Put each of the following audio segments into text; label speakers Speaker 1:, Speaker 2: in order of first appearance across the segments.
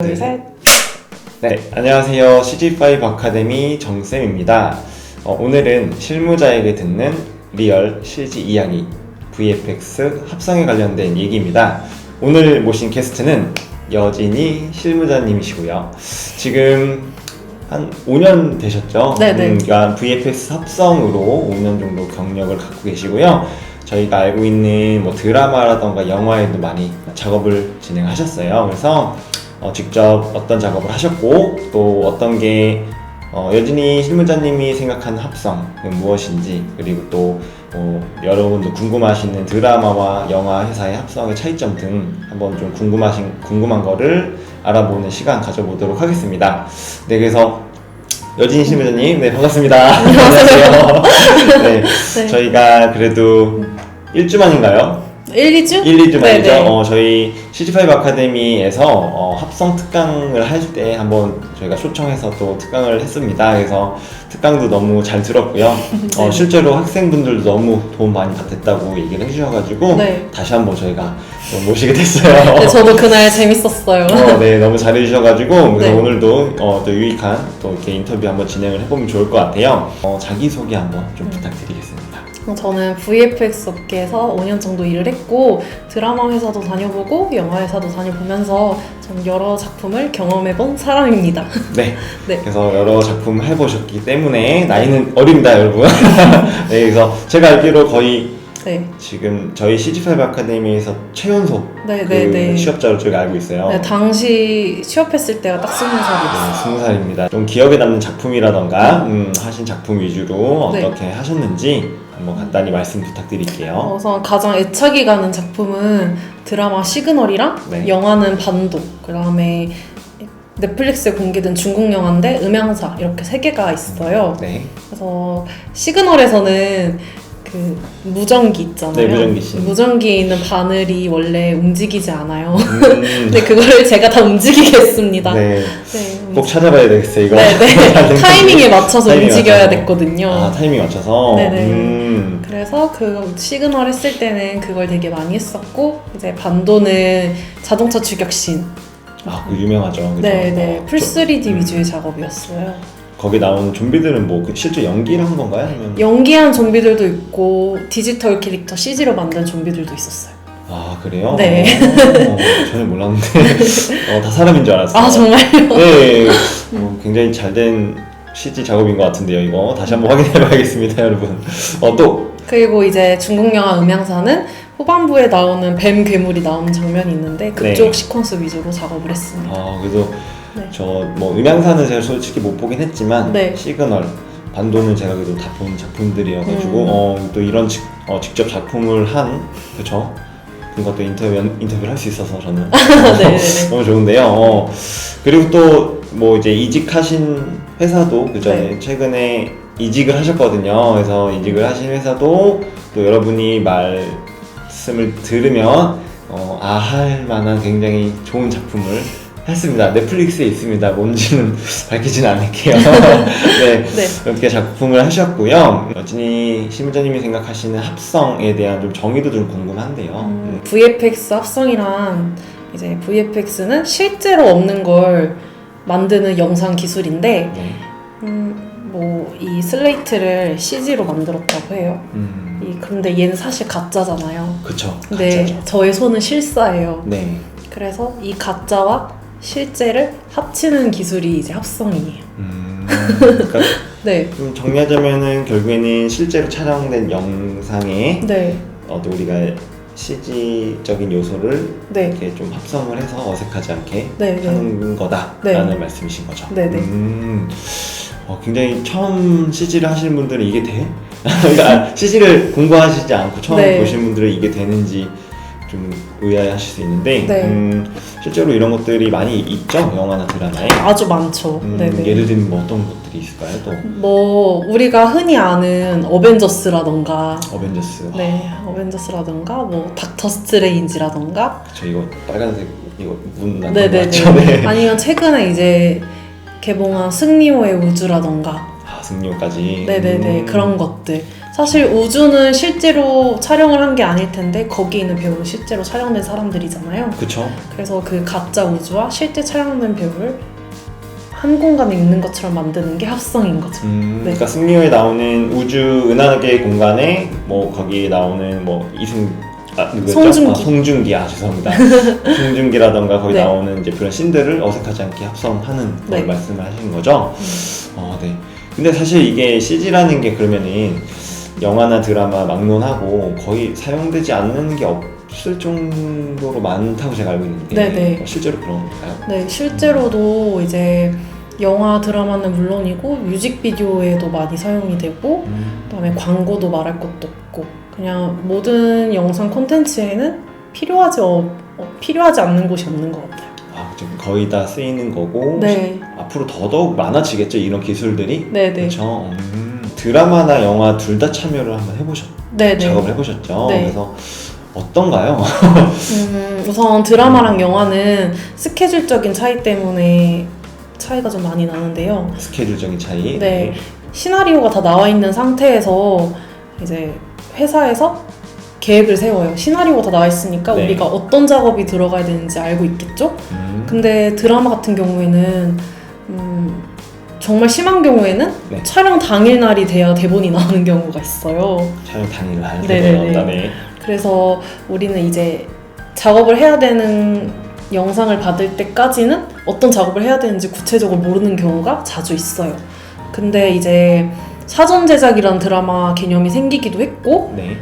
Speaker 1: 둘, 셋.
Speaker 2: 네, 안녕하세요. CG5 아카데미 정쌤입니다. 오늘은 실무자에게 듣는 리얼 CG 이야기 VFX 합성에 관련된 얘기입니다. 오늘 모신 게스트는 여진이 실무자님이시고요. 지금 한 5년 되셨죠?
Speaker 1: 네네.
Speaker 2: 그러니까 VFX 합성으로 5년 정도 경력을 갖고 계시고요. 저희가 알고 있는 뭐 드라마라던가 영화에도 많이 작업을 진행하셨어요. 그래서 직접 어떤 작업을 하셨고 또 어떤 게 여진이 실무자님이 생각하는 합성은 무엇인지, 그리고 또 여러분도 궁금하시는 드라마와 영화 회사의 합성의 차이점 등 한번 좀 궁금한 거를 알아보는 시간 가져보도록 하겠습니다. 네, 그래서 여진이 실무자님, 네, 반갑습니다. 안녕하세요. 네,
Speaker 1: 네.
Speaker 2: 저희가 그래도 1주 만인가요?
Speaker 1: 1, 2주?
Speaker 2: 1, 2주 만이죠.
Speaker 1: 네네.
Speaker 2: 저희 CG5 아카데미에서 합성 특강을 할 때 한번 저희가 초청해서 또 특강을 했습니다. 그래서 특강도 너무 잘 들었고요.
Speaker 1: 네.
Speaker 2: 실제로 학생분들도 너무 도움 많이 받았다고 얘기를 해주셔가지고
Speaker 1: 네.
Speaker 2: 다시 한번 저희가 또 모시게 됐어요.
Speaker 1: 네, 저도 그날 재밌었어요.
Speaker 2: 네, 너무 잘해주셔가지고 그래서
Speaker 1: 네.
Speaker 2: 오늘도 또 유익한 또 이렇게 인터뷰 한번 진행을 해보면 좋을 것 같아요. 자기소개 한번 좀 부탁드리겠습니다.
Speaker 1: 저는 VFX 업계에서 5년 정도 일을 했고 드라마 회사도 다녀보고 영화 회사도 다녀보면서 전 여러 작품을 경험해본 사람입니다.
Speaker 2: 네.
Speaker 1: 네.
Speaker 2: 그래서 여러 작품을 해보셨기 때문에 나이는 어립니다, 여러분. 네, 그래서 제가 알기로 거의
Speaker 1: 네.
Speaker 2: 지금 저희 CG5 아카데미에서 최연소
Speaker 1: 네.
Speaker 2: 취업자로 저희가 알고 있어요.
Speaker 1: 네, 당시 취업했을 때가 딱 20살이었어요.
Speaker 2: 20살입니다. 좀 기억에 남는 작품이라던가 하신 작품 위주로
Speaker 1: 네.
Speaker 2: 어떻게 하셨는지 한번 간단히 말씀 부탁드릴게요.
Speaker 1: 우선 가장 애착이 가는 작품은 드라마 시그널이랑
Speaker 2: 네.
Speaker 1: 영화는 반도, 그 다음에 넷플릭스에 공개된 중국 영화인데 음향사, 이렇게 3개가 있어요.
Speaker 2: 네.
Speaker 1: 그래서 시그널에서는 그 무전기 있잖아요.
Speaker 2: 네, 무전기 씬.
Speaker 1: 무전기에 있는 바늘이 원래 움직이지 않아요. 근데 그거를 제가 다 움직이게 했습니다.
Speaker 2: 네.
Speaker 1: 네,
Speaker 2: 꼭 찾아봐야 되겠어요, 이거.
Speaker 1: 네. 타이밍에 맞춰서
Speaker 2: 타이밍
Speaker 1: 움직여야
Speaker 2: 맞춰서.
Speaker 1: 됐거든요.
Speaker 2: 아, 타이밍 맞춰서?
Speaker 1: 네네. 그래서 그 시그널 했을 때는 그걸 되게 많이 했었고, 이제 반도는 자동차 추격신.
Speaker 2: 아, 그 유명하죠. 그죠?
Speaker 1: 네네. 풀 3D
Speaker 2: 음.
Speaker 1: 위주의 작업이었어요.
Speaker 2: 거기 나오는 좀비들은 뭐 실제 연기를 한 건가요? 아니면
Speaker 1: 연기한 좀비들도 있고 디지털 캐릭터 CG로 만든 좀비들도 있었어요.
Speaker 2: 아, 그래요?
Speaker 1: 네.
Speaker 2: 전혀 몰랐는데 다 사람인 줄 알았어요.
Speaker 1: 아, 정말요?
Speaker 2: 네, 굉장히 잘된 CG 작업인 것 같은데요. 이거 다시 한번 확인해봐야겠습니다, 여러분. 또
Speaker 1: 그리고 이제 중국 영화 음향사는 후반부에 나오는 뱀 괴물이 나오는 장면이 있는데 그쪽
Speaker 2: 네.
Speaker 1: 시퀀스 위주로 작업을 했습니다.
Speaker 2: 그래도
Speaker 1: 네.
Speaker 2: 저 뭐 음향사는 제가 솔직히 못 보긴 했지만
Speaker 1: 네.
Speaker 2: 시그널, 반도는 제가 그래도 다 본 작품들이어가지고 또 이런 직접 작품을 한 그쵸? 그것도 인터뷰를 할 수 있어서 저는
Speaker 1: 네네네.
Speaker 2: 너무 좋은데요. 그리고 또 뭐 이제 이직하신 회사도 그죠?
Speaker 1: 네.
Speaker 2: 최근에 이직을 하셨거든요. 그래서 이직을 하신 회사도 또 여러분이 말씀을 들으면 할 만한 굉장히 좋은 작품을 했습니다. 넷플릭스에 있습니다. 뭔지는 밝히지는 않을게요. 네,
Speaker 1: 네.
Speaker 2: 이렇게 작품을 하셨고요. 여진이 실무자님이 생각하시는 합성에 대한 좀 정의도 좀 궁금한데요.
Speaker 1: VFX 합성이란, 이제 VFX는 실제로 없는 걸 만드는 영상 기술인데
Speaker 2: 네.
Speaker 1: 뭐 이 슬레이트를 CG로 만들었다고 해요. 그런데 얘는 사실 가짜잖아요.
Speaker 2: 그쵸.
Speaker 1: 근데
Speaker 2: 가짜죠.
Speaker 1: 저의 손은 실사예요.
Speaker 2: 네.
Speaker 1: 그래서 이 가짜와 실제를 합치는 기술이 이제 합성이에요.
Speaker 2: 그러니까
Speaker 1: 네.
Speaker 2: 좀 정리하자면은 결국에는 실제로 촬영된 영상에
Speaker 1: 네.
Speaker 2: 또 우리가 CG적인 요소를
Speaker 1: 네.
Speaker 2: 이렇게 좀 합성을 해서 어색하지 않게
Speaker 1: 네,
Speaker 2: 하는 거다라는
Speaker 1: 네.
Speaker 2: 말씀이신 거죠.
Speaker 1: 네, 네.
Speaker 2: 굉장히 처음 CG를 하시는 분들은 이게 돼? 그러니까 CG를 공부하시지 않고 처음
Speaker 1: 네.
Speaker 2: 보신 분들은 이게 되는지 좀 의아해하실 수 있는데
Speaker 1: 네.
Speaker 2: 실제로 이런 것들이 많이 있죠? 영화나 드라마에.
Speaker 1: 아주 많죠. 네네.
Speaker 2: 예를 들면 뭐 어떤 것들이 있을까요? 또
Speaker 1: 뭐 우리가 흔히 아는 어벤져스라던가,
Speaker 2: 어벤져스.
Speaker 1: 네, 어벤져스라던가 뭐 닥터 스트레인지라던가,
Speaker 2: 저 이거 빨간색 이거 문 닫는 거
Speaker 1: 네네네.
Speaker 2: 맞죠? 네.
Speaker 1: 아니면 최근에 이제 개봉한 승리호의 우주라던가,
Speaker 2: 승리호까지.
Speaker 1: 네네네, 그런 것들. 사실 우주는 실제로 촬영을 한 게 아닐 텐데 거기 있는 배우는 실제로 촬영된 사람들이잖아요.
Speaker 2: 그쵸?
Speaker 1: 그래서 그 가짜 우주와 실제 촬영된 배우를 한 공간에 있는 것처럼 만드는 게 합성인 거죠. 네.
Speaker 2: 그러니까 승리호에 나오는 우주 은하계 공간에 뭐 거기에 나오는 뭐 누구였죠?
Speaker 1: 송중기.
Speaker 2: 송중기, 죄송합니다. 송중기라던가 거기
Speaker 1: 네.
Speaker 2: 나오는 이제 그런 씬들을 어색하지 않게 합성하는 걸
Speaker 1: 네.
Speaker 2: 말씀을 하시는 거죠? 네. 근데 사실 이게 CG라는 게 그러면은 영화나 드라마 막론하고 거의 사용되지 않는 게 없을 정도로 많다고 제가 알고 있는데
Speaker 1: 네네.
Speaker 2: 실제로 그런가요?
Speaker 1: 네, 실제로도 이제 영화, 드라마는 물론이고 뮤직비디오에도 많이 사용이 되고 그다음에 광고도 말할 것도 없고 그냥 모든 영상 콘텐츠에는 필요하지 않는 곳이 없는 것 같아요.
Speaker 2: 지금 거의 다 쓰이는 거고
Speaker 1: 네,
Speaker 2: 앞으로 더더욱 많아지겠죠, 이런 기술들이.
Speaker 1: 네네.
Speaker 2: 그렇죠. 드라마나 영화 둘 다 참여를 한번
Speaker 1: 네네.
Speaker 2: 작업을 해보셨죠.
Speaker 1: 네.
Speaker 2: 그래서 어떤가요?
Speaker 1: 우선 드라마랑 영화는 스케줄적인 차이 때문에 차이가 좀 많이 나는데요.
Speaker 2: 스케줄적인 차이.
Speaker 1: 네. 시나리오가 다 나와 있는 상태에서 이제 회사에서 계획을 세워요. 시나리오가 다 나와 있으니까
Speaker 2: 네.
Speaker 1: 우리가 어떤 작업이 들어가야 되는지 알고 있겠죠? 근데 드라마 같은 경우에는 정말 심한 경우에는
Speaker 2: 네.
Speaker 1: 촬영 당일날이 돼야 대본이 나오는 경우가 있어요.
Speaker 2: 촬영 당일날
Speaker 1: 네네네.
Speaker 2: 나온다. 네.
Speaker 1: 그래서 우리는 이제 작업을 해야 되는 영상을 받을 때까지는 어떤 작업을 해야 되는지 구체적으로 모르는 경우가 자주 있어요. 근데 이제 사전 제작이란 드라마 개념이 생기기도 했고
Speaker 2: 네.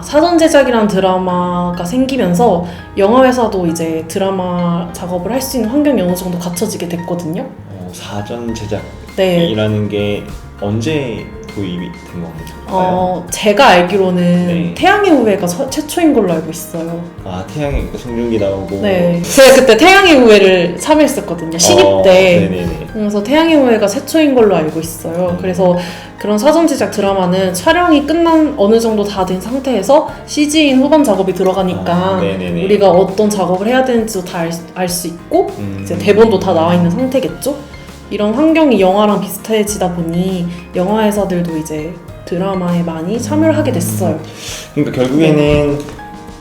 Speaker 1: 사전 제작이란 드라마가 생기면서 영화회사도 이제 드라마 작업을 할 수 있는 환경이 어느 정도 갖춰지게 됐거든요.
Speaker 2: 사전
Speaker 1: 네.
Speaker 2: 제작이라는 게 언제 도입이 된 건가요?
Speaker 1: 제가 알기로는
Speaker 2: 네.
Speaker 1: 태양의 후예가 최초인 걸로 알고 있어요.
Speaker 2: 태양의 송중기 나오고.
Speaker 1: 네. 제가 그때 태양의 후예를 참여했었거든요. 신입 때.
Speaker 2: 네네네.
Speaker 1: 그래서 태양의 후예가 최초인 걸로 알고 있어요. 그래서 그런 사전 제작 드라마는 촬영이 끝난 어느 정도 다 된 상태에서 CG인 후반 작업이 들어가니까
Speaker 2: 네네네.
Speaker 1: 우리가 어떤 작업을 해야 되는지도 다 알 수 있고 이제 대본도 다 나와 있는 상태겠죠? 이런 환경이 영화랑 비슷해지다 보니 영화 회사들도 이제 드라마에 많이 참여를 하게 됐어요.
Speaker 2: 그러니까 결국에는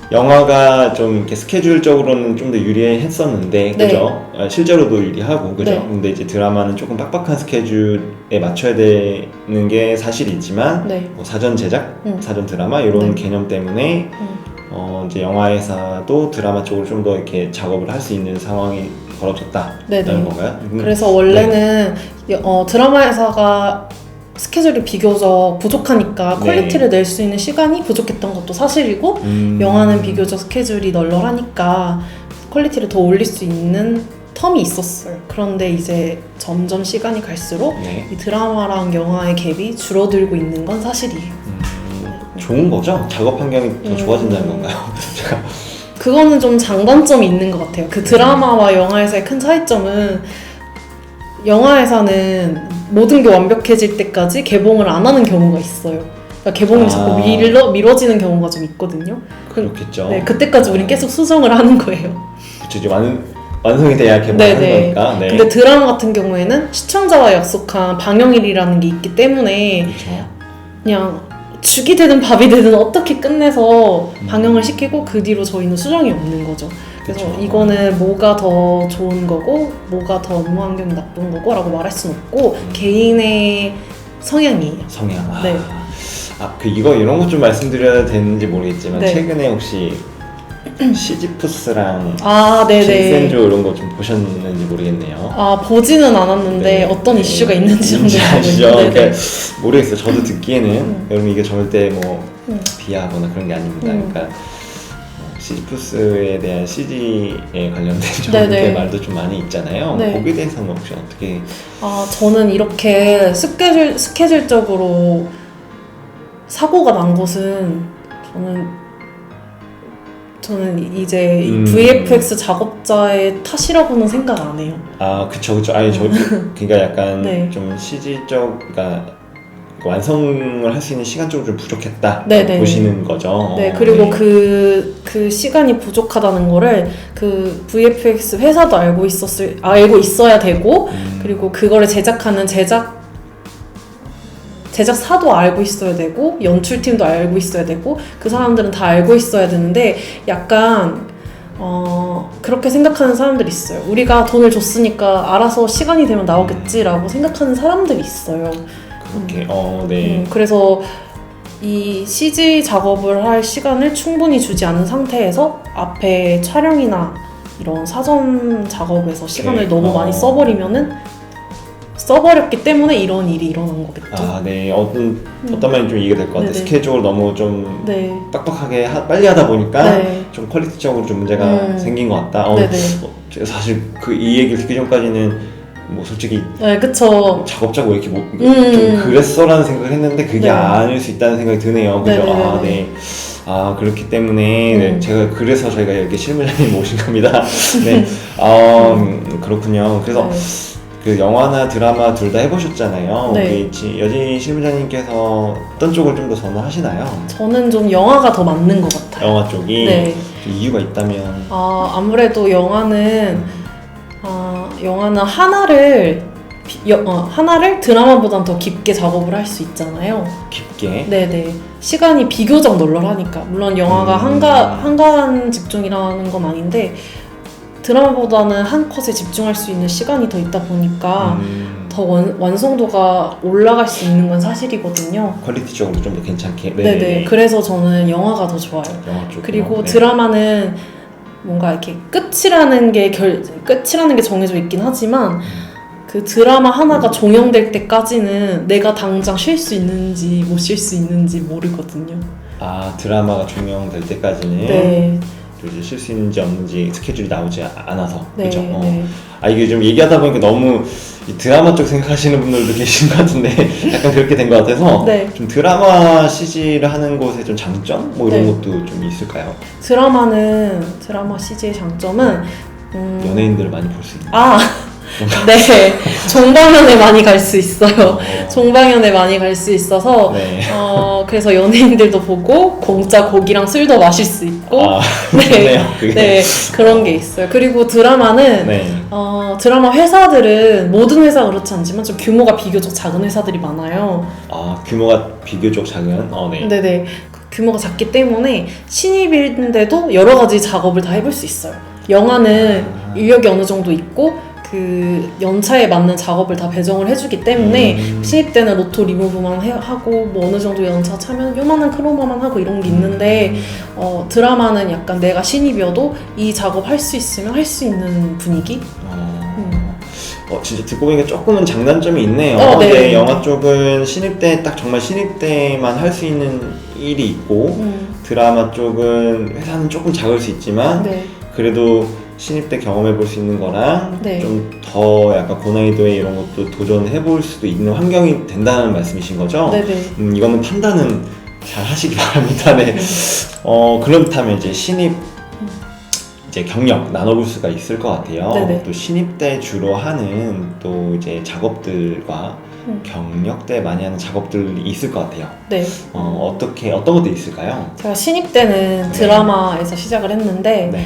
Speaker 2: 영화가 좀 이렇게 스케줄적으로는 좀 더 유리했었는데,
Speaker 1: 네.
Speaker 2: 그죠? 실제로도 유리하고, 그죠?
Speaker 1: 네.
Speaker 2: 근데 이제 드라마는 조금 빡빡한 스케줄에 맞춰야 되는 게 사실이지만,
Speaker 1: 네.
Speaker 2: 뭐 사전 제작, 사전 드라마 이런
Speaker 1: 네.
Speaker 2: 개념 때문에 이제 영화회사도 드라마 쪽으로 좀 더 이렇게 작업을 할 수 있는 상황이 벌어졌다는
Speaker 1: 네네.
Speaker 2: 건가요?
Speaker 1: 그래서 원래는 드라마 회사가 스케줄이 비교적 부족하니까
Speaker 2: 네.
Speaker 1: 퀄리티를 낼 수 있는 시간이 부족했던 것도 사실이고 영화는 비교적 스케줄이 널널하니까 퀄리티를 더 올릴 수 있는 텀이 있었어요. 그런데 이제 점점 시간이 갈수록
Speaker 2: 네.
Speaker 1: 이 드라마랑 영화의 갭이 줄어들고 있는 건 사실이에요.
Speaker 2: 좋은 거죠? 작업 환경이 더 좋아진다는 건가요? 제가
Speaker 1: 그거는 좀 장단점이 있는 것 같아요. 그 드라마와 영화에서의 큰 차이점은 영화에서는 모든 게 완벽해질 때까지 개봉을 안 하는 경우가 있어요. 그러니까 개봉이 자꾸 미뤄지는 경우가 좀 있거든요.
Speaker 2: 그렇겠죠.
Speaker 1: 네, 그때까지 우린 계속 수정을 하는 거예요.
Speaker 2: 그쵸, 이제 완성이 돼야 개봉하는 거니까. 네.
Speaker 1: 근데 드라마 같은 경우에는 시청자와 약속한 방영일이라는 게 있기 때문에
Speaker 2: 그렇죠.
Speaker 1: 그냥 죽이 되든 밥이 되든 어떻게 끝내서 방영을 시키고 그 뒤로 저희는 수정이 없는 거죠. 그래서
Speaker 2: 그쵸.
Speaker 1: 이거는 뭐가 더 좋은 거고 뭐가 더 업무 환경이 나쁜 거고 라고 말할 수는 없고 개인의 성향이에요.
Speaker 2: 성향.
Speaker 1: 네.
Speaker 2: 이런 것 좀 말씀드려야 되는지 모르겠지만
Speaker 1: 네.
Speaker 2: 최근에 혹시 시지푸스랑
Speaker 1: 네네.
Speaker 2: 신센조 이런 거 좀 보셨는지 모르겠네요.
Speaker 1: 보지는 않았는데
Speaker 2: 네.
Speaker 1: 어떤 이슈가 있는지
Speaker 2: 뭔지
Speaker 1: 정도
Speaker 2: 아시죠?
Speaker 1: 모르겠는데.
Speaker 2: 그러니까 모르겠어요. 저도 듣기에는 여러분 이게 절대 뭐 비하하거나 그런 게 아닙니다. 그러니까 시지푸스에 대한 CG에 관련된
Speaker 1: 네네.
Speaker 2: 말도 좀 많이 있잖아요.
Speaker 1: 네.
Speaker 2: 거기에 대해서는 혹시 어떻게?
Speaker 1: 저는 이렇게 스케줄적으로 사고가 난 것은 저는 이제 이 VFX 작업자의 탓이라고는 생각 안 해요.
Speaker 2: 그쵸. 아니, 그러니까 약간
Speaker 1: 네.
Speaker 2: 좀 CG적, 그러니까 완성을 할 수 있는 시간 쪽으로 좀 부족했다.
Speaker 1: 네네.
Speaker 2: 보시는 거죠.
Speaker 1: 네, 그리고 그 시간이 부족하다는 거를 그 VFX 회사도 알고 있어야 되고, 그리고 그거를 제작하는 제작사도 알고 있어야 되고 연출팀도 알고 있어야 되고 그 사람들은 다 알고 있어야 되는데 약간 그렇게 생각하는 사람들이 있어요. 우리가 돈을 줬으니까 알아서 시간이 되면 나오겠지라고 생각하는 사람들이 있어요.
Speaker 2: 그렇게 네.
Speaker 1: 그래서 이 CG 작업을 할 시간을 충분히 주지 않은 상태에서 앞에 촬영이나 이런 사전 작업에서 시간을 너무 많이 써버렸기 때문에 이런 일이 일어난 거겠죠.
Speaker 2: 네. 어떤 면이 좀 이해가 될 것 같아요.
Speaker 1: 네네.
Speaker 2: 스케줄을 너무 좀 빡빡하게 빨리 하다 보니까 좀 퀄리티적으로 좀 문제가 생긴 것 같다. 제가 사실 이 얘기를 듣기 전까지는 뭐 솔직히
Speaker 1: 그쵸.
Speaker 2: 작업자고 이렇게 좀 그랬어라는 생각을 했는데 그게 아닐 수 있다는 생각이 드네요. 그죠? 네. 그렇기 때문에 제가 그래서 저희가 이렇게 실무자님 모신 겁니다. 네. 그렇군요. 그래서 그 영화나 드라마 둘 다 해보셨잖아요. 우리 여진 실무자님께서 어떤 쪽을 좀 더 선호하시나요?
Speaker 1: 저는 좀 영화가 더 맞는 것 같아요.
Speaker 2: 영화 쪽이? 이유가 있다면?
Speaker 1: 아무래도 영화는 하나를 드라마보단 더 깊게 작업을 할 수 있잖아요.
Speaker 2: 깊게?
Speaker 1: 네네. 시간이 비교적 널널하니까. 물론 영화가 한가한 직종이라는 건 아닌데 드라마보다는 한 컷에 집중할 수 있는 시간이 더 있다 보니까 더 완성도가 올라갈 수 있는 건 사실이거든요.
Speaker 2: 퀄리티적으로 좀 더 괜찮게?
Speaker 1: 네네. 그래서 저는 영화가 더 좋아요.
Speaker 2: 영화 쪽.
Speaker 1: 그리고 드라마는 뭔가 이렇게 끝이라는 게 정해져 있긴 하지만 그 드라마 하나가 종영될 때까지는 내가 당장 쉴 수 있는지 못 쉴 수 있는지 모르거든요.
Speaker 2: 드라마가 종영될 때까지는 이제 쉴 수 있는지 없는지 스케줄이 나오지 않아서. 그렇죠? 이게 좀 얘기하다 보니까 너무 이 드라마 쪽 생각하시는 분들도 계신 것 같은데 약간 그렇게 된 것 같아서 좀 드라마 CG를 하는 곳의 좀 장점? 뭐 이런 것도 좀 있을까요?
Speaker 1: 드라마 CG의 장점은
Speaker 2: 연예인들을 많이 볼 수 있는
Speaker 1: 네, 종방연에 많이 갈 수 있어요. 종방연에 많이 갈 수 있어서 그래서 연예인들도 보고 공짜 고기랑 술도 마실 수 있고 그런 게 있어요. 그리고 드라마는 드라마 회사들은 모든 회사가 그렇지 않지만 좀 규모가 비교적 작은 회사들이 많아요.
Speaker 2: 규모가 비교적 작은?
Speaker 1: 네네. 규모가 작기 때문에 신입인데도 여러 가지 작업을 다 해볼 수 있어요. 영화는 인력이 어느 정도 있고 그 연차에 맞는 작업을 다 배정을 해주기 때문에 신입 때는 로토 리무브만 하고 뭐 어느 정도 연차 차면 요만한 크로마만 하고 이런 게 있는데 드라마는 약간 내가 신입이어도 이 작업 할 수 있으면 할 수 있는 분위기?
Speaker 2: 진짜 듣고 보니까 조금은 장단점이 있네요. 영화 쪽은 신입 때 딱 정말 신입 때만 할 수 있는 일이 있고 드라마 쪽은 회사는 조금 작을 수 있지만 그래도 신입 때 경험해 볼 수 있는 거랑 좀 더 약간 고난이도의 이런 것도 도전해 볼 수도 있는 환경이 된다는 말씀이신 거죠? 이거는 판단은 잘 하시기 바랍니다. 그렇다면 이제 신입 이제 경력 나눠볼 수가 있을 것 같아요. 또 신입 때 주로 하는 또 이제 작업들과 경력 때 많이 하는 작업들이 있을 것 같아요. 어떤 것들이 있을까요?
Speaker 1: 제가 신입 때는 드라마에서 시작을 했는데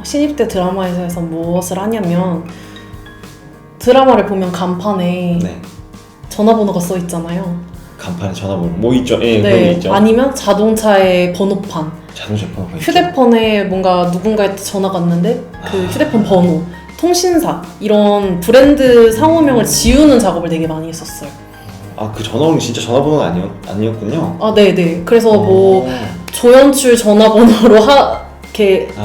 Speaker 1: 신입 때 드라마에서 무엇을 하냐면 드라마를 보면 간판에 전화번호가 써 있잖아요.
Speaker 2: 간판에 전화번호 뭐 있죠? 그런 게 있죠.
Speaker 1: 아니면 자동차의 번호판.
Speaker 2: 자동차 번호판.
Speaker 1: 휴대폰에 뭔가 누군가한테 전화가 왔는데 그 휴대폰 번호, 통신사 이런 브랜드 상호명을 지우는 작업을 되게 많이 했었어요.
Speaker 2: 그 전화번호 진짜 전화번호가 아니었군요.
Speaker 1: 네네. 그래서 뭐 조연출 전화번호로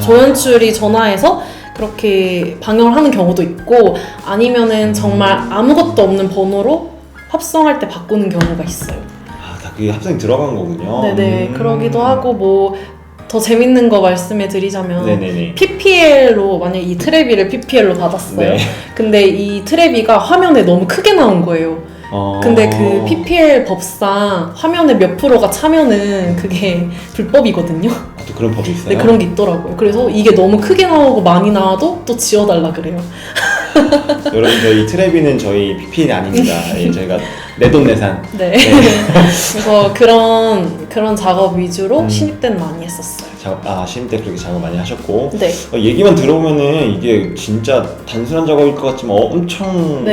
Speaker 1: 조연출이 전화해서 그렇게 방영을 하는 경우도 있고 아니면은 정말 아무것도 없는 번호로 합성할 때 바꾸는 경우가 있어요.
Speaker 2: 다 그게 합성이 들어간 거군요.
Speaker 1: 그러기도 하고 뭐 더 재밌는 거 말씀해 드리자면 PPL로 만약에 이 트래비를 PPL로 받았어요. 근데 이 트래비가 화면에 너무 크게 나온 거예요. 근데 그 PPL 법상 화면에 몇 프로가 차면은 그게 불법이거든요.
Speaker 2: 또 그런 법이 있어요?
Speaker 1: 그런 게 있더라고요. 그래서 이게 너무 크게 나오고 많이 나와도 또 지워달라 그래요.
Speaker 2: 여러분 저희 트래비는 저희 PPL이 아닙니다. 저희가 내돈내산.
Speaker 1: 그래서 그런 작업 위주로 신입 때는 많이 했었어요.
Speaker 2: 신입 때 그렇게 작업 많이 하셨고 얘기만 들어보면은 이게 진짜 단순한 작업일 것 같지만 엄청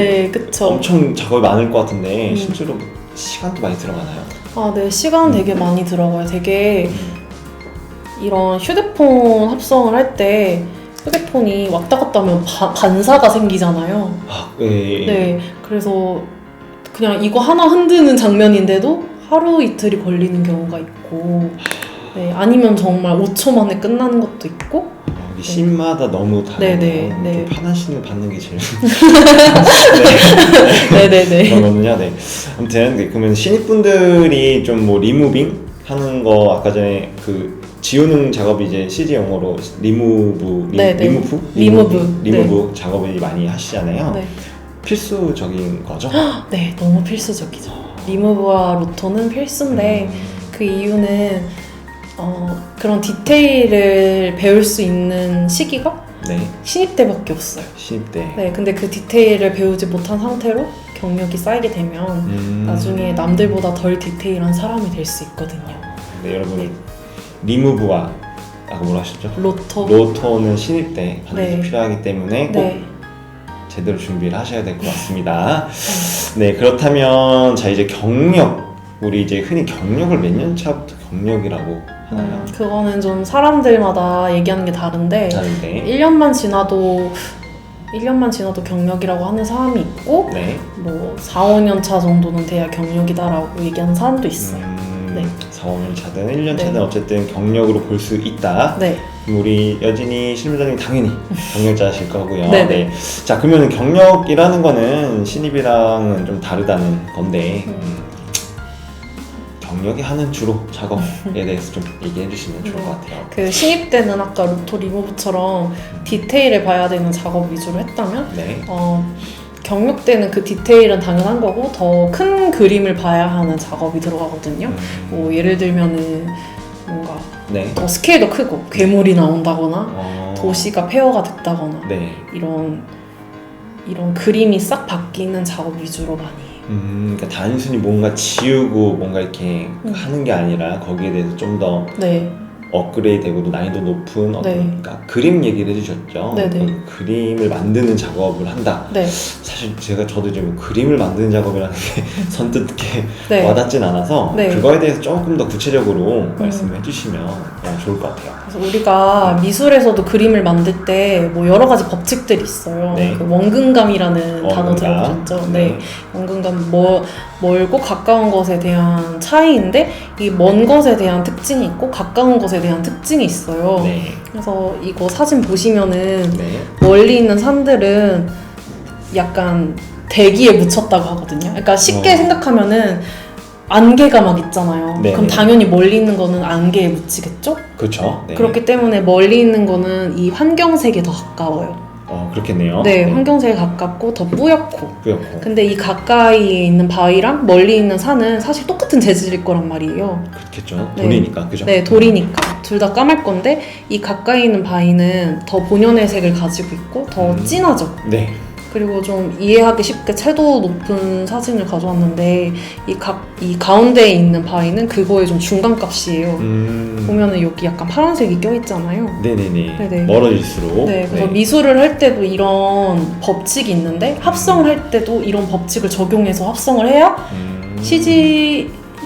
Speaker 2: 작업이 많을 것 같은데 실제로 시간도 많이 들어가나요?
Speaker 1: 아, 네, 시간 되게 많이 들어가요. 되게 이런 휴대폰 합성을 할 때 휴대폰이 왔다 갔다 하면 반사가 생기잖아요.
Speaker 2: 아, 네.
Speaker 1: 네, 그래서 그냥 이거 하나 흔드는 장면인데도 하루 이틀이 걸리는 경우가 있고, 네, 아니면 정말 5초 만에 끝나는 것도 있고.
Speaker 2: 이 씬마다 너무 다르네요.
Speaker 1: 네, 네.
Speaker 2: 좀 편한 씬을 받는 게 제일
Speaker 1: 네네네.
Speaker 2: 그러면요, 네. 아무튼 네, 그러면 신입분들이 좀 뭐 리무빙 하는 거 아까 전에 그 지우는 작업이 이제 CG 용어로 리무브 작업을 많이 하시잖아요.
Speaker 1: 네.
Speaker 2: 필수적인 거죠?
Speaker 1: 네, 너무 필수적이죠. 리무브와 로터는 필수인데 그 이유는 그런 디테일을 배울 수 있는 시기가
Speaker 2: 네.
Speaker 1: 신입 때밖에 없어요.
Speaker 2: 신입 때.
Speaker 1: 네, 근데 그 디테일을 배우지 못한 상태로 경력이 쌓이게 되면 나중에 남들보다 덜 디테일한 사람이 될 수 있거든요.
Speaker 2: 네, 여러분 리무브와 아까 뭐라 하셨죠? 로터는 신입 때 반드시
Speaker 1: 네.
Speaker 2: 필요하기 때문에 꼭
Speaker 1: 네.
Speaker 2: 제대로 준비를 하셔야 될 것 같습니다. 네, 그렇다면 자 이제 경력, 우리 이제 흔히 경력을 몇 년 차부터 경력이라고 하나요?
Speaker 1: 그거는 좀 사람들마다 얘기하는 게 다른데
Speaker 2: 다른데.
Speaker 1: 1년만 지나도 경력이라고 하는 사람이 있고
Speaker 2: 네.
Speaker 1: 뭐 4, 5년 차 정도는 돼야 경력이다라고 얘기하는 사람도 있어요.
Speaker 2: 네. 4, 5년 차든 1년 차든
Speaker 1: 네.
Speaker 2: 어쨌든 경력으로 볼 수 있다.
Speaker 1: 네.
Speaker 2: 우리 여진이 실무자님 당연히 경력자실 거고요.
Speaker 1: 네네.
Speaker 2: 네. 자, 그러면 경력이라는 거는 신입이랑은 좀 다르다는 건데 경력이 하는 주로 작업에 대해서 좀 얘기해 주시면 좋을 것 같아요.
Speaker 1: 그 신입 때는 아까 로토 리무브처럼 디테일을 봐야 되는 작업 위주로 했다면
Speaker 2: 네.
Speaker 1: 경력 때는 그 디테일은 당연한 거고 더 큰 그림을 봐야 하는 작업이 들어가거든요. 뭐 예를 들면은 뭔가
Speaker 2: 네.
Speaker 1: 더 스케일도 크고 괴물이 나온다거나 도시가 폐허가 됐다거나
Speaker 2: 네.
Speaker 1: 이런 그림이 싹 바뀌는 작업 위주로 많이 해요.
Speaker 2: 그러니까 단순히 뭔가 지우고 뭔가 이렇게 하는 게 아니라 거기에 대해서 좀 더
Speaker 1: 네.
Speaker 2: 업그레이드되고 난이도 높은 어떤
Speaker 1: 네.
Speaker 2: 그러니까 그림 얘기를 해주셨죠.
Speaker 1: 네네.
Speaker 2: 그림을 만드는 작업을 한다.
Speaker 1: 네.
Speaker 2: 사실 저도 이제 뭐 그림을 만드는 작업이라는 게 선뜻 이렇게
Speaker 1: 네.
Speaker 2: 와닿진 않아서
Speaker 1: 네.
Speaker 2: 그거에 대해서 조금 더 구체적으로 말씀해 주시면 좋을 것 같아요.
Speaker 1: 그래서 우리가 미술에서도 그림을 만들 때 뭐 여러 가지 법칙들이 있어요.
Speaker 2: 네.
Speaker 1: 그 원근감이라는 단어
Speaker 2: 원근감.
Speaker 1: 들어보셨죠? 네. 원근감 멀고 가까운 것에 대한 차이인데 이 먼 것에 대한 특징이 있고 가까운 것에 대한 특징이 있어요.
Speaker 2: 네.
Speaker 1: 그래서 이거 사진 보시면은
Speaker 2: 네.
Speaker 1: 멀리 있는 산들은 약간 대기에 묻혔다고 하거든요. 그러니까 쉽게 생각하면은 안개가 막 있잖아요.
Speaker 2: 네.
Speaker 1: 그럼 당연히 멀리 있는 거는 안개에 묻히겠죠?
Speaker 2: 그렇죠. 네.
Speaker 1: 그렇기 때문에 멀리 있는 거는 이 환경색에 더 가까워요.
Speaker 2: 그렇겠네요.
Speaker 1: 네, 환경색에 가깝고 더 뿌옇고.
Speaker 2: 뿌옇고.
Speaker 1: 근데 이 가까이에 있는 바위랑 멀리 있는 산은 사실 똑같은 재질일 거란 말이에요.
Speaker 2: 그렇겠죠.
Speaker 1: 네.
Speaker 2: 돌이니까, 그죠?
Speaker 1: 네, 돌이니까. 둘 다 까말 건데 이 가까이 있는 바위는 더 본연의 색을 가지고 있고 더 진하죠.
Speaker 2: 네.
Speaker 1: 그리고 좀 이해하기 쉽게 채도 높은 사진을 가져왔는데 이 가운데에 있는 바위는 그거의 좀 중간값이에요. 보면은 여기 약간 파란색이 껴있잖아요.
Speaker 2: 네네네.
Speaker 1: 네네.
Speaker 2: 멀어질수록.
Speaker 1: 네, 그래서 미술을 할 때도 이런 법칙이 있는데 합성을 할 때도 이런 법칙을 적용해서 합성을 해야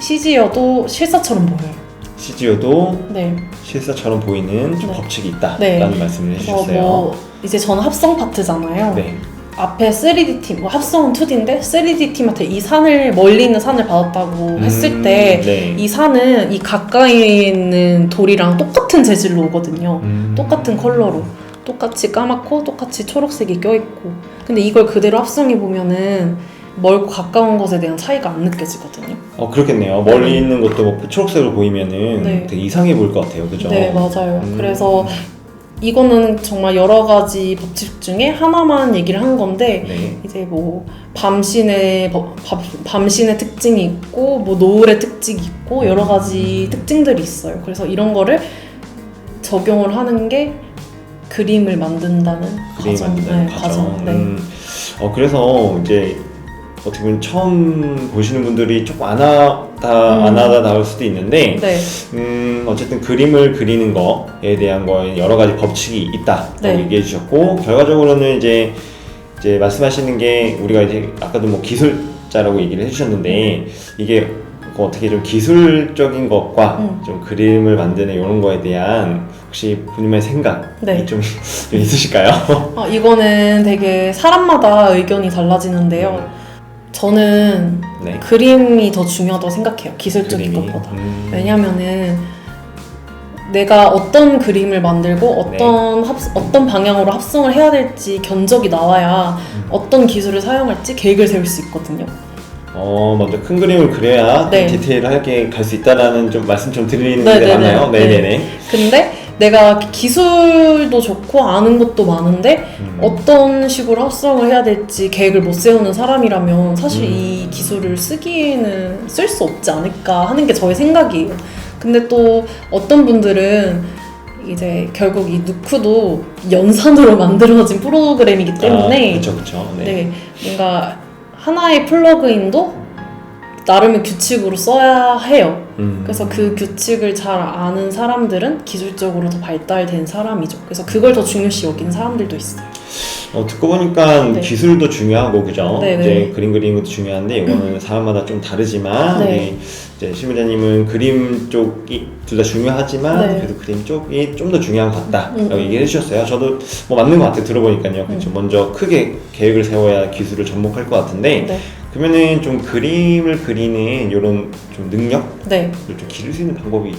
Speaker 1: CG여도 실사처럼 보여요.
Speaker 2: CG여도
Speaker 1: 네.
Speaker 2: 실사처럼 보이는 좀
Speaker 1: 네.
Speaker 2: 법칙이 있다라는
Speaker 1: 네.
Speaker 2: 말씀을
Speaker 1: 그래서
Speaker 2: 해주셨어요.
Speaker 1: 뭐 이제 저는 합성 파트잖아요.
Speaker 2: 네.
Speaker 1: 앞에 3D 팀, 뭐 합성은 2D인데 3D 팀한테 이 산을 멀리 있는 산을 받았다고 했을 때 이
Speaker 2: 네.
Speaker 1: 산은 이 가까이 있는 돌이랑 똑같은 재질로 오거든요. 똑같은 컬러로. 똑같이 까맣고 똑같이 초록색이 껴있고. 근데 이걸 그대로 합성해 보면은 멀고 가까운 것에 대한 차이가 안 느껴지거든요.
Speaker 2: 그렇겠네요. 멀리 있는 것도 뭐 초록색으로 보이면은
Speaker 1: 네.
Speaker 2: 되게 이상해 보일 것 같아요. 그죠?
Speaker 1: 네, 맞아요. 그래서 이거는 정말 여러 가지 법칙 중에 하나만 얘기를 한 건데
Speaker 2: 네.
Speaker 1: 이제 뭐 밤신의 특징이 있고 뭐 노을의 특징이 있고 여러 가지 특징들이 있어요. 그래서 이런 거를 적용을 하는 게 그림을 만든다는 과정. 네.
Speaker 2: 그래서 이제 어떻게 보면 처음 보시는 분들이 조금 안 하다 나올 수도 있는데
Speaker 1: 네.
Speaker 2: 어쨌든 그림을 그리는 거에 대한 거에 여러 가지 법칙이 있다고
Speaker 1: 네.
Speaker 2: 얘기해 주셨고 결과적으로는 이제 말씀하시는 게 우리가 이제 아까도 뭐 기술 학자라고 얘기를 해주셨는데 이게 어떻게 좀 기술적인 것과 좀 그림을 만드는 이런 거에 대한 혹시 본인의 생각이
Speaker 1: 네.
Speaker 2: 좀 있으실까요?
Speaker 1: 이거는 되게 사람마다 의견이 달라지는데요. 저는
Speaker 2: 네.
Speaker 1: 그림이 더 중요하다고 생각해요. 기술적인
Speaker 2: 그림이.
Speaker 1: 것보다. 왜냐면은 내가 어떤 그림을 만들고 어떤 방향으로 합성을 해야 될지 견적이 나와야 어떤 기술을 사용할지 계획을 세울 수 있거든요.
Speaker 2: 먼저 큰 그림을 그려야
Speaker 1: 네.
Speaker 2: 디테일하게 갈 수 있다라는 좀 말씀 좀 드리는 게
Speaker 1: 네네네.
Speaker 2: 맞나요? 네네네.
Speaker 1: 근데 내가 기술도 좋고 아는 것도 많은데 어떤 식으로 합성을 해야 될지 계획을 못 세우는 사람이라면 사실 이 기술을 쓰기에는 쓸 수 없지 않을까 하는 게 저의 생각이에요. 근데 또 어떤 분들은 이제 결국 이 누크도 연산으로 만들어진 프로그램이기 때문에
Speaker 2: 그쵸.
Speaker 1: 네, 뭔가 하나의 플러그인도 나름의 규칙으로 써야 해요. 그래서 그 규칙을 잘 아는 사람들은 기술적으로 더 발달된 사람이죠. 그래서 그걸 더 중요시 여기는 사람들도 있어요.
Speaker 2: 듣고 보니까
Speaker 1: 네.
Speaker 2: 기술도 중요하고 그죠?
Speaker 1: 네네.
Speaker 2: 이제 그림 그리는 것도 중요한데 이거는 사람마다 좀 다르지만
Speaker 1: 네.
Speaker 2: 이제 실무자님은 그림 쪽이 둘 다 중요하지만
Speaker 1: 네.
Speaker 2: 그래도 그림 쪽이 좀 더 중요한 것 같다라고 얘기를 해주셨어요. 저도 뭐 맞는 것 같아요. 들어보니까요. 그렇죠. 먼저 크게 계획을 세워야 기술을 접목할 것 같은데
Speaker 1: 네.
Speaker 2: 그러면은 좀 그림을 그리는 이런 좀 능력을
Speaker 1: 네.
Speaker 2: 좀 기를 수 있는 방법이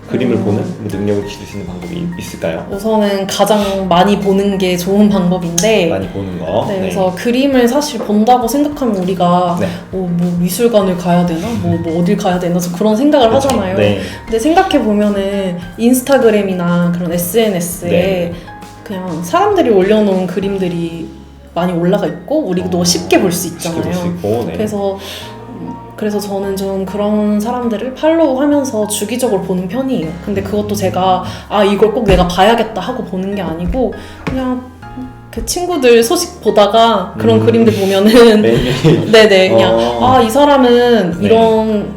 Speaker 2: 그림을 보는 능력을 기를 수 있는 방법이 있을까요?
Speaker 1: 우선은 가장 많이 보는 게 좋은 방법인데
Speaker 2: 많이 보는 거.
Speaker 1: 네, 그래서 그림을 사실 본다고 생각하면 우리가
Speaker 2: 네.
Speaker 1: 뭐 미술관을 가야 되나? 뭐 어딜 가야 되나? 그런 생각을
Speaker 2: 그렇죠.
Speaker 1: 하잖아요.
Speaker 2: 네.
Speaker 1: 근데 생각해보면은 인스타그램이나 그런 SNS에
Speaker 2: 네.
Speaker 1: 그냥 사람들이 올려놓은 그림들이 많이 올라가 있고 우리도 쉽게 볼 수 있잖아요.
Speaker 2: 쉽게 볼 수 있고, 네.
Speaker 1: 그래서 저는 좀 그런 사람들을 팔로우하면서 주기적으로 보는 편이에요. 근데 그것도 제가 이걸 꼭 내가 봐야겠다 하고 보는 게 아니고 그냥 그 친구들 소식 보다가 그런 그림들 보면은 네네 그냥 이 사람은
Speaker 2: 네.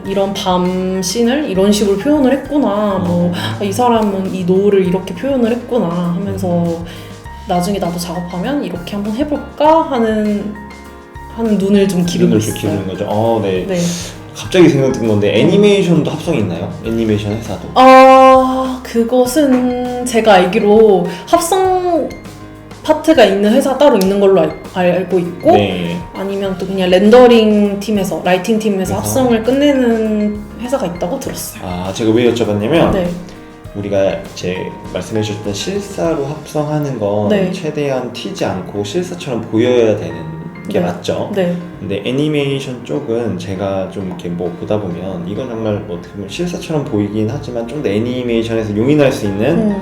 Speaker 1: 이런 밤신을 이런 식으로 표현을 했구나. 이 사람은 이 노을을 이렇게 표현을 했구나 하면서 나중에 나도 작업하면 이렇게 한번 해볼까 하는 눈을 좀 기르고 있어요.
Speaker 2: 기르는 거죠. 네.
Speaker 1: 네.
Speaker 2: 갑자기 생각든 건데 애니메이션도 합성이 있나요? 애니메이션 회사도?
Speaker 1: 그것은 제가 알기로 합성 파트가 있는 회사 따로 있는 걸로 알고 있고
Speaker 2: 네.
Speaker 1: 아니면 또 그냥 렌더링 팀에서 라이팅 팀에서 합성을 끝내는 회사가 있다고 들었어요.
Speaker 2: 제가 왜 여쭤봤냐면
Speaker 1: 네.
Speaker 2: 우리가 이제 말씀해 주셨던 실사로 합성하는 건
Speaker 1: 네.
Speaker 2: 최대한 튀지 않고 실사처럼 보여야 되는 게
Speaker 1: 네.
Speaker 2: 맞죠.
Speaker 1: 네.
Speaker 2: 근데 애니메이션 쪽은 제가 좀 이렇게 뭐 보다 보면 이건 정말 뭐 어떻게 보면 실사처럼 보이긴 하지만 좀 더 애니메이션에서 용인할 수 있는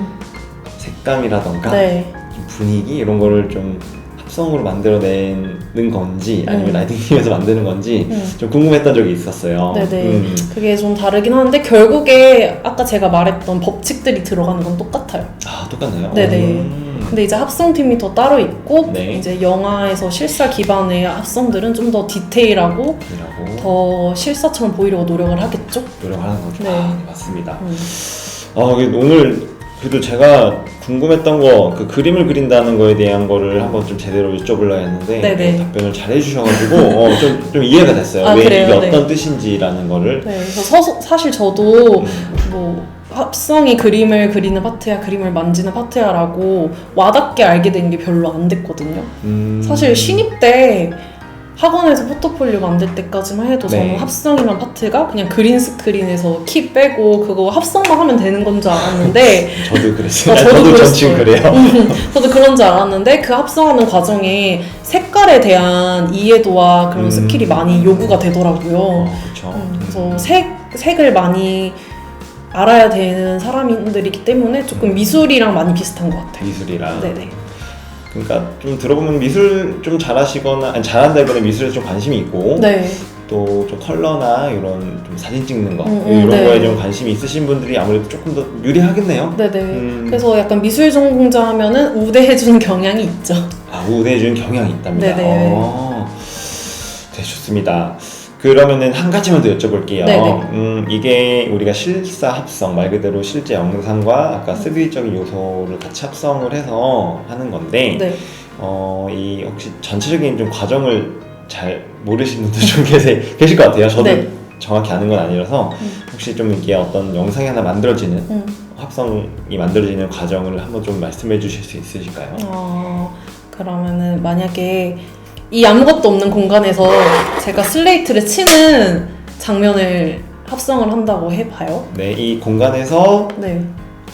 Speaker 2: 색감이라던가
Speaker 1: 네.
Speaker 2: 분위기 이런 거를 좀 합성으로 만들어내는 건지 아니면 라이팅팀에서 만드는 건지 좀 궁금했던 적이 있었어요.
Speaker 1: 네네. 그게 좀 다르긴 하는데 결국에 아까 제가 말했던 법칙들이 들어가는 건 똑같아요.
Speaker 2: 똑같나요?
Speaker 1: 네네. 근데 이제 합성팀이 더 따로 있고
Speaker 2: 네.
Speaker 1: 이제 영화에서 실사 기반의 합성들은 좀 더 디테일하고 더 실사처럼 보이려고 노력을 하겠죠?
Speaker 2: 노력하는 거죠.
Speaker 1: 네.
Speaker 2: 네, 맞습니다. 오늘 그래도 제가 궁금했던 거 그 그림을 그린다는 거에 대한 거를 한번 좀 제대로 여쭤보려고 했는데
Speaker 1: 네네.
Speaker 2: 답변을 잘 해주셔가지고 좀 이해가 됐어요. 왜
Speaker 1: 그래요?
Speaker 2: 이게 어떤 뜻인지라는 거를.
Speaker 1: 네, 그래서 사실 저도 뭐 합성이 그림을 그리는 파트야, 그림을 만지는 파트야라고 와닿게 알게 된 게 별로 안 됐거든요. 사실 신입 때 학원에서 포트폴리오 만들 때까지만 해도
Speaker 2: 네.
Speaker 1: 저는 합성이란 파트가 그냥 그린 스크린에서 키 빼고 그거 합성만 하면 되는 건 줄 알았는데
Speaker 2: 저도 그랬어요.
Speaker 1: 저도
Speaker 2: 전칭 그래요.
Speaker 1: 저도 그런 줄 알았는데 그 합성하는 과정에 색깔에 대한 이해도와 그런 스킬이 많이 요구가 되더라고요.
Speaker 2: 그렇죠.
Speaker 1: 그래서 색을 많이 알아야 되는 사람들이기 때문에 조금 미술이랑 많이 비슷한 것 같아요.
Speaker 2: 미술이랑.
Speaker 1: 네네.
Speaker 2: 그러니까 좀 들어보면 미술 좀 잘하시거나 아니 잘한다기보다 미술에 좀 관심이 있고
Speaker 1: 네.
Speaker 2: 또 좀 컬러나 이런 좀 사진 찍는 거
Speaker 1: 네.
Speaker 2: 이런 거에 좀 관심이 있으신 분들이 아무래도 조금 더 유리하겠네요.
Speaker 1: 네네. 그래서 약간 미술 전공자 하면은 우대해주는 경향이 있죠.
Speaker 2: 우대해주는 경향이 있답니다.
Speaker 1: 네네.
Speaker 2: 네, 좋습니다. 그러면은 한 가지만 더 여쭤볼게요.
Speaker 1: 네네.
Speaker 2: 이게 우리가 실사 합성 말 그대로 실제 영상과 아까 3D적인 요소를 같이 합성을 해서 하는 건데
Speaker 1: 네.
Speaker 2: 이 혹시 전체적인 좀 과정을 잘 모르시는 분들 좀 계실 것 같아요. 저도
Speaker 1: 네.
Speaker 2: 정확히 아는 건 아니라서 혹시 좀 이게 어떤 영상이 하나 만들어지는 합성이 만들어지는 과정을 한번 좀 말씀해 주실 수 있으실까요?
Speaker 1: 그러면은 만약에 이 아무것도 없는 공간에서 제가 슬레이트를 치는 장면을 합성을 한다고 해봐요.
Speaker 2: 네, 이 공간에서
Speaker 1: 네.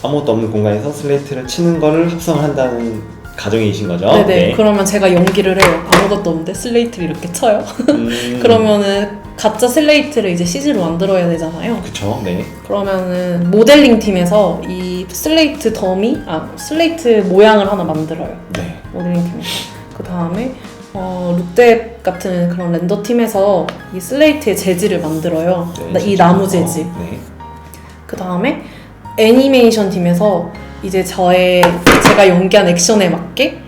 Speaker 2: 아무것도 없는 공간에서 슬레이트를 치는 거를 합성을 한다는 가정이신 거죠?
Speaker 1: 네네.
Speaker 2: 네.
Speaker 1: 그러면 제가 연기를 해요. 아무것도 없는데 슬레이트를 이렇게 쳐요. 그러면은 가짜 슬레이트를 이제 CG로 만들어야 되잖아요.
Speaker 2: 그쵸, 네.
Speaker 1: 그러면은 모델링 팀에서 이 슬레이트 슬레이트 모양을 하나 만들어요.
Speaker 2: 네.
Speaker 1: 모델링 팀에서. 그 다음에 룩뎁 같은 그런 렌더 팀에서 이 슬레이트의 재질을 만들어요.
Speaker 2: 네,
Speaker 1: 이 나무 재질.
Speaker 2: 네.
Speaker 1: 그 다음에 애니메이션 팀에서 이제 제가 연기한 액션에 맞게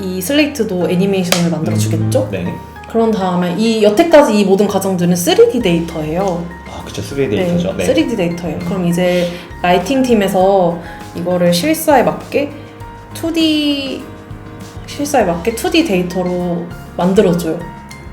Speaker 1: 이 슬레이트도 애니메이션을 만들어 주겠죠?
Speaker 2: 네.
Speaker 1: 그런 다음에 여태까지 이 모든 과정들은 3D 데이터예요.
Speaker 2: 아, 그쵸. 3D 데이터죠. 네.
Speaker 1: 3D 데이터예요. 그럼 이제 라이팅 팀에서 이거를 실사에 맞게 2D 데이터로 만들어줘요.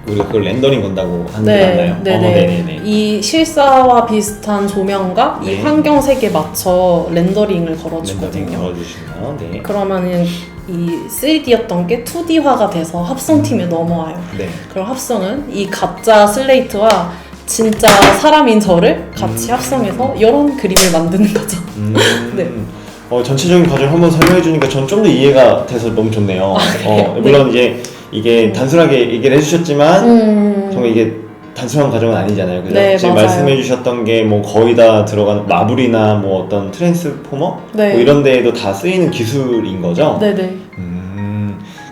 Speaker 2: 우리가 그걸 렌더링 건다고 하는 게
Speaker 1: 네,
Speaker 2: 맞나요?
Speaker 1: 네네.
Speaker 2: 네네네.
Speaker 1: 이 실사와 비슷한 조명과
Speaker 2: 네.
Speaker 1: 이 환경색에 맞춰 렌더링을 걸어주거든요.
Speaker 2: 렌더링 걸어주시면, 네.
Speaker 1: 그러면은 이 3D였던 게 2D화가 돼서 합성팀에 넘어와요.
Speaker 2: 네.
Speaker 1: 그럼 합성은 이 가짜 슬레이트와 진짜 사람인 저를 같이 합성해서 이런 그림을 만드는 거죠.
Speaker 2: 네. 전체적인 과정 한번 설명해 주니까 전 좀 더 이해가 돼서 너무 좋네요. 물론 이제 이게 단순하게 얘기를 해주셨지만 정말 이게 단순한 과정은 아니잖아요. 그죠?
Speaker 1: 네,
Speaker 2: 지금
Speaker 1: 맞아요.
Speaker 2: 말씀해 주셨던 게 뭐 거의 다 들어간 마블이나 뭐 어떤 트랜스포머
Speaker 1: 네.
Speaker 2: 뭐 이런 데에도 다 쓰이는 기술인 거죠?
Speaker 1: 네네.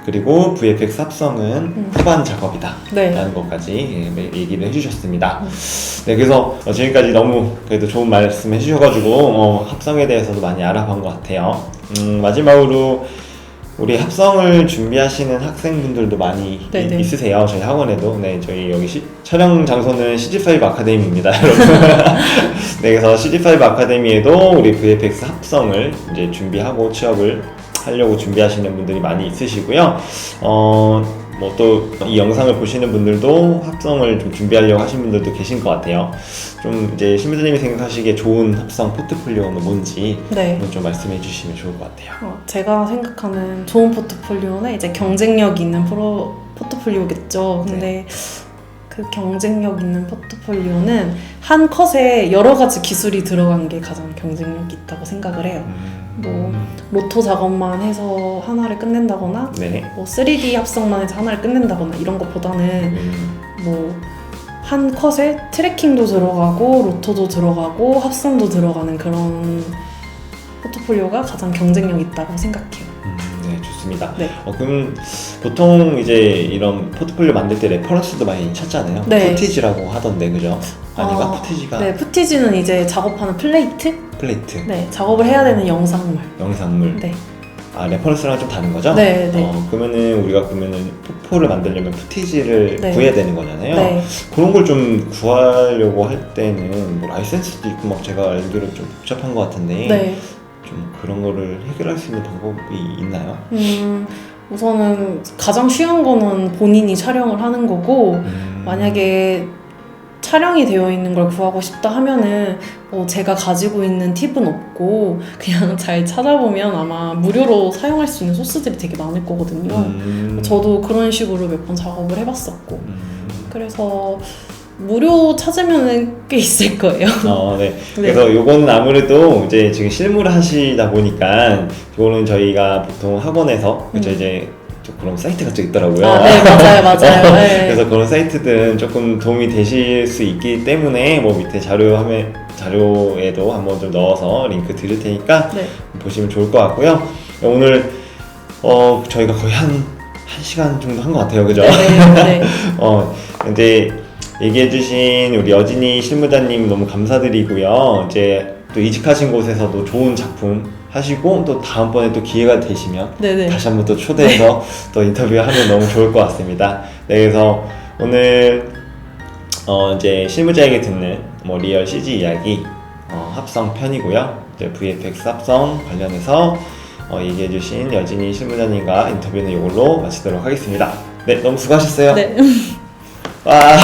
Speaker 2: 그리고 VFX 합성은 후반 작업이다
Speaker 1: 네.
Speaker 2: 라는 것까지 얘기를 해주셨습니다. 네, 그래서 지금까지 너무 그래도 좋은 말씀 해주셔가지고 합성에 대해서도 많이 알아본 것 같아요. 마지막으로 우리 합성을 준비하시는 학생분들도 많이
Speaker 1: 네네.
Speaker 2: 있으세요. 저희 학원에도. 네, 저희 여기 촬영 장소는 CG5 아카데미입니다, 여러분. 네, 그래서 CG5 아카데미에도 우리 VFX 합성을 이제 준비하고 취업을 하려고 준비하시는 분들이 많이 있으시고요. 뭐 또 이 영상을 보시는 분들도 합성을 좀 준비하려고 하시는 분들도 계신 것 같아요. 좀 이제 신부장님이 생각하시기에 좋은 합성 포트폴리오는 뭔지
Speaker 1: 네.
Speaker 2: 좀 말씀해 주시면 좋을 것 같아요.
Speaker 1: 제가 생각하는 좋은 포트폴리오는 이제 경쟁력 있는 포트폴리오겠죠. 근데 그 경쟁력 있는 포트폴리오는 한 컷에 여러 가지 기술이 들어간 게 가장 경쟁력이 있다고 생각을 해요. 뭐 로토 작업만 해서 하나를 끝낸다거나
Speaker 2: 네.
Speaker 1: 뭐 3D 합성만 해서 하나를 끝낸다거나 이런 것보다는 뭐 한 컷에 트래킹도 들어가고 로토도 들어가고 합성도 들어가는 그런 포트폴리오가 가장 경쟁력 있다고 생각해요.
Speaker 2: 네, 좋습니다.
Speaker 1: 네.
Speaker 2: 그럼 보통 이제 이런 포트폴리오 만들 때 레퍼런스도 많이 찾잖아요.
Speaker 1: 네.
Speaker 2: 푸티지라고 하던데, 그죠? 아닌가? 푸티지가
Speaker 1: 네, 푸티지는 이제 작업하는 플레이트?
Speaker 2: 플레이트,
Speaker 1: 네, 작업을 해야 되는 영상물.
Speaker 2: 영상물.
Speaker 1: 네.
Speaker 2: 레퍼런스랑 좀 다른 거죠?
Speaker 1: 네, 네.
Speaker 2: 그러면은 우리가 포포를 만들려면 푸티지를
Speaker 1: 네.
Speaker 2: 구해야 되는 거잖아요.
Speaker 1: 네.
Speaker 2: 그런 걸 좀 구하려고 할 때는 뭐 라이센스도 있고 막 제가 알기로 좀 복잡한 것 같은데
Speaker 1: 네.
Speaker 2: 좀 그런 거를 해결할 수 있는 방법이 있나요?
Speaker 1: 우선은 가장 쉬운 거는 본인이 촬영을 하는 거고 만약에 촬영이 되어 있는 걸 구하고 싶다 하면은 제가 가지고 있는 팁은 없고 그냥 잘 찾아보면 아마 무료로 사용할 수 있는 소스들이 되게 많을 거거든요. 저도 그런 식으로 몇 번 작업을 해봤었고 그래서 무료 찾으면은 꽤 있을 거예요.
Speaker 2: 네. 그래서 요거는 아무래도 이제 지금 실무를 하시다 보니까 요거는 저희가 보통 학원에서 그쵸 이제 그런 사이트가 또 있더라고요.
Speaker 1: 네, 맞아요. 네.
Speaker 2: 그래서 그런 사이트들은 조금 도움이 되실 수 있기 때문에 뭐 밑에 자료에도 한번 좀 넣어서 링크 드릴 테니까
Speaker 1: 네.
Speaker 2: 보시면 좋을 것 같고요. 오늘 저희가 거의 한 시간 정도 한 것 같아요, 그죠?
Speaker 1: 네.
Speaker 2: 근데 얘기해주신 우리 여진이 실무자님 너무 감사드리고요. 이제 또 이직하신 곳에서도 좋은 작품 하시고 또 다음번에 또 기회가 되시면
Speaker 1: 네네.
Speaker 2: 다시 한번 또 초대해서 또 인터뷰하면 너무 좋을 것 같습니다. 네, 그래서 오늘 이제 실무자에게 듣는 뭐 리얼 CG 이야기 합성 편이고요. 이제 VFX 합성 관련해서 얘기해주신 여진이 실무자님과 인터뷰는 이걸로 마치도록 하겠습니다. 네, 너무 수고하셨어요.
Speaker 1: 네.
Speaker 2: 와.